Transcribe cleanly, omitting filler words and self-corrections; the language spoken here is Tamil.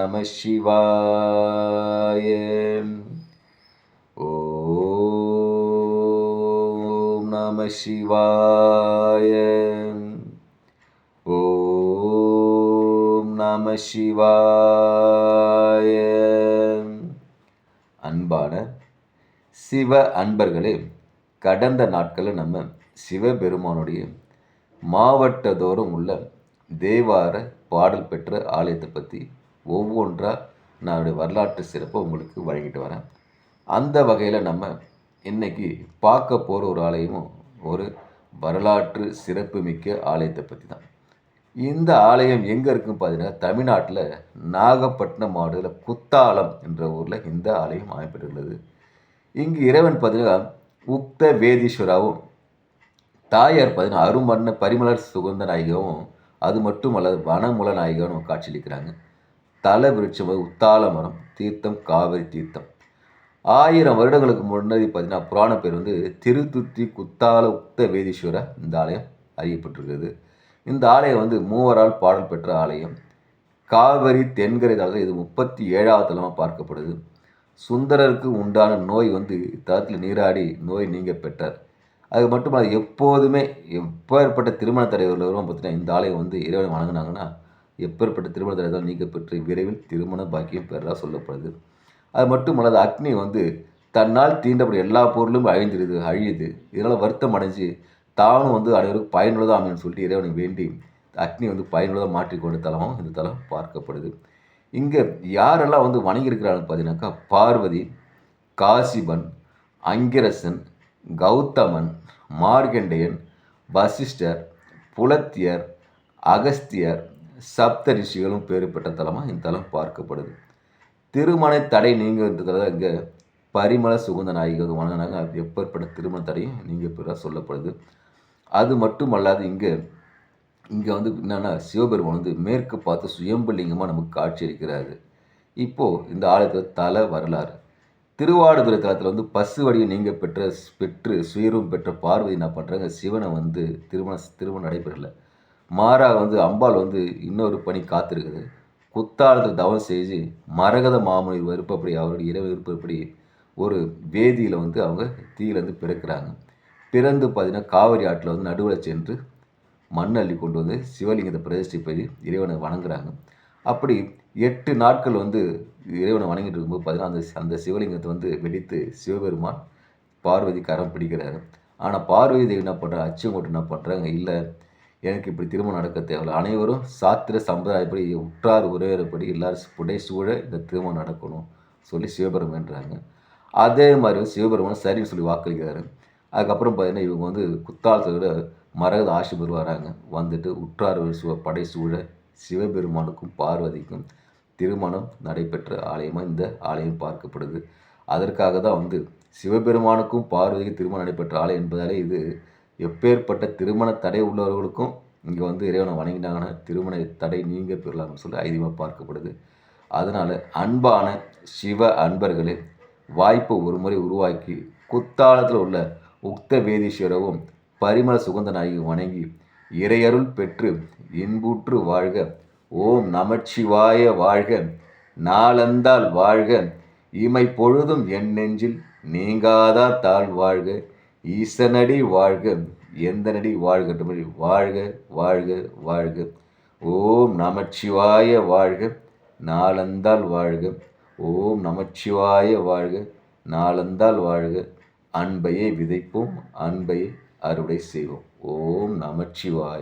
நம சிவாய. ஓம் நம சிவாய. ஓம் நம சிவாய. அன்பான சிவ அன்பர்களே, கடந்த நாட்களில் நம்ம சிவபெருமானுடைய மாவட்டத்தோறும் உள்ள தேவார பாடல் பெற்ற ஆலயத்தை பற்றி ஒவ்வொன்றாக நான் வரலாற்று சிறப்பை உங்களுக்கு வழங்கிட்டு வரேன். அந்த வகையில் நம்ம இன்றைக்கி பார்க்க போகிற ஒரு ஆலயமும் ஒரு வரலாற்று சிறப்பு மிக்க ஆலயத்தை பற்றி தான். இந்த ஆலயம் எங்கே இருக்குன்னு பார்த்தீங்கன்னா, தமிழ்நாட்டில் நாகப்பட்டினம் மாவட்டத்தில் குத்தாலம் என்ற ஊரில் இந்த ஆலயம் அமைப்பட்டுள்ளது. இங்கு இறைவன் பார்த்தீங்கன்னா உக்த வேதீஸ்வராவும், தாயார் பார்த்தீங்கன்னா அருமண்ண பரிமளர் சுகந்த நாயகவும், அது மட்டுமல்ல வனமுல நாயகனும் காட்சியளிக்கிறாங்க. தல விருட்சம் உத்தால மரம், தீர்த்தம் காவிரி தீர்த்தம். 1000 வருடங்களுக்கு முன்னாடி பார்த்தீங்கன்னா புராண பேர் திருத்துத்தி குத்தால உக்த வேதீஸ்வர இந்த ஆலயம் அறியப்பட்டிருக்கிறது. இந்த ஆலயம் மூவரால் பாடல் பெற்ற ஆலயம். காவிரி தென்கரை தளத்தில் இது 37வது தலமாக பார்க்கப்படுது. சுந்தரருக்கு உண்டான நோய் தளத்தில் நீராடி நோய் நீங்க பெற்றார். அது மட்டுமல்ல, எப்போதுமே எப்பேற்பட்ட திருமண தடைவர்களும் பார்த்தீங்கன்னா இந்த ஆலயம் இறைவனை வணங்கினாங்கன்னா எப்பேற்பட்ட திருமண தடைகள் நீங்க பெற்று விரைவில் திருமண பாக்கியம் பெறதாக சொல்லப்படுது. அது மட்டுமல்லாது அக்னி தன்னால் தீண்டப்பட்ட எல்லா பொருளும் அழியுது. இதனால் வருத்தம் அடைஞ்சு தானும் அனைவருக்கும் பயனுள்ளதாக அமைன்னு சொல்லிட்டு இறைவனை வேண்டி அக்னி பயனுள்ளதாக மாற்றிக்கொண்ட தலமும் இந்த தலம் பார்க்கப்படுது. இங்கே யாரெல்லாம் வணங்கியிருக்கிறாங்கன்னு பார்த்தீங்கன்னாக்கா, பார்வதி, காசிபன், அங்கிரசன், கௌதமன், மார்கண்டேயன், வசிஷ்டர், புலத்தியர், அகஸ்தியர், சப்த ரிஷிகளும் பேறு பெற்ற தலமாக இந்த தலம் பார்க்கப்படுது. திருமண தடை நீங்கிறதுக்காக இங்கே பரிமள சுகந்த நாயகி வணங்கினாங்க. அது எப்பேற்பட்ட திருமண தடையும் நீங்கள் பெற சொல்லப்படுது. அது மட்டுமல்லாது இங்கே என்னென்னா சிவபெருமான் மேற்கு பார்த்து சுயம்புலிங்கமாக நமக்கு காட்சி அளிக்கிறாரு. இப்போது இந்த ஆலயத்தில் தல வரலாறு. திருவாடுதுறை தலத்தில் பசு வடியை நீங்கள் பெற்று சுயரூபம் பெற்ற பார்வதி என்ன பண்ணுறாங்க, சிவனை திருமணம் நடைபெறலை. மாறாக அம்பாள் இன்னொரு பணி காத்திருக்குது. குத்தாலத்தில் தவம் செய்து மரகத மாமுனி விருப்பப்படி, அவருடைய இரவு விருப்பப்படி ஒரு வேதியில் அவங்க தீயிலேருந்து பிறக்கிறாங்க. பிறந்து பார்த்தீங்கன்னா காவிரி ஆற்றில் நடுவில் சென்று மண் அள்ளி கொண்டு சிவலிங்கத்தை பிரதிஷ்டிப்பது இறைவனை வணங்குறாங்க. அப்படி 8 நாட்கள் இறைவனை வணங்கிட்டு இருக்கும்போது பார்த்தீங்கன்னா அந்த சிவலிங்கத்தை வெடித்து சிவபெருமான் பார்வதி கரம் பிடிக்கிறாரு. ஆனால் பார்வதி தேவி என்ன பண்ணுறாங்க, அச்சங்கோட்டு என்ன பண்ணுறாங்க, இல்லை எனக்கு இப்படி திருமணம் நடக்க தேவையில்லை, அனைவரும் சாத்திர சம்பிரதாயப்படி உற்றார் உரையறப்படி எல்லாரும் புடை சூழ இந்த திருமணம் நடக்கணும் சொல்லி சிவபெருமான்றாங்க. அதே மாதிரி சிவபெருமான் சரின்னு சொல்லி வாக்களிக்கிறாரு. அதுக்கப்புறம் பார்த்தீங்கன்னா இவங்க குத்தாலத்தோட மரகத ஆசிபர் வராங்க. உற்றார் படை சூழ சிவபெருமானுக்கும் பார்வதிக்கும் திருமணம் நடைபெற்ற ஆலயமாக இந்த ஆலயம் பார்க்கப்படுது. அதற்காக தான் சிவபெருமானுக்கும் பார்வதிக்கும் திருமணம் நடைபெற்ற ஆலயம் என்பதாலே இது எப்பேற்பட்ட திருமண தடை உள்ளவர்களுக்கும் இங்கே இறைவனை வணங்கினாங்கன்னா திருமண தடை நீங்க பெறலாம்னு சொல்லி ஐதீகமாக பார்க்கப்படுது. அதனால் அன்பான சிவ அன்பர்களே, வாய்ப்பை ஒரு முறை உருவாக்கி குத்தாலத்தில் உள்ள உக்த வேதீஸ்வரவும் பரிமள சுகந்த நாயகி வணங்கி இறையருள் பெற்று இன்புற்று வாழ்க. ஓம் நமச்சிவாய வாழ்க. நாளந்தால் வாழ்க. இமை பொழுதும் என் நெஞ்சில் நீங்காதா தாழ் வாழ்க. ஈசனடி வாழ்க. எந்த நடி வாழ்கட்டும் வாழ்க வாழ்க வாழ்க. ஓம் நமச்சிவாய வாழ்க. நாளந்தால் வாழ்க. ஓம் நமச்சிவாய வாழ்க. நாளந்தால் வாழ்க. அன்பையே விதைப்போம், அன்பையே அறுவடை செய்வோம். ஓம் நமச்சிவாய.